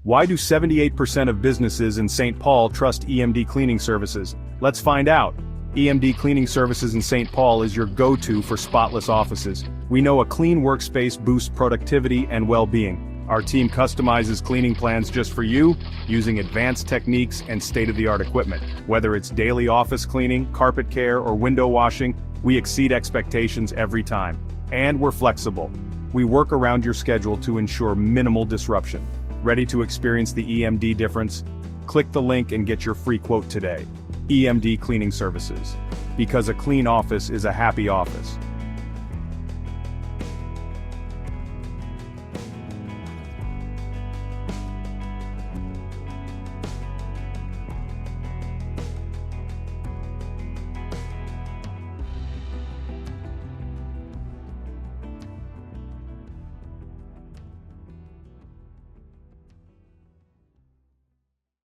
Why do 78% of businesses in St. Paul trust EMD Cleaning Services? Let's find out. EMD Cleaning Services in St. Paul is your go-to for spotless offices. We know a clean workspace boosts productivity and well-being. Our team customizes cleaning plans just for you, using advanced techniques and state-of-the-art equipment. Whether it's daily office cleaning, carpet care, or window washing, we exceed expectations every time. And we're flexible. We work around your schedule to ensure minimal disruption. Ready to experience the EMD difference? Click the link and get your free quote today. EMD Cleaning Services. Because a clean office is a happy office.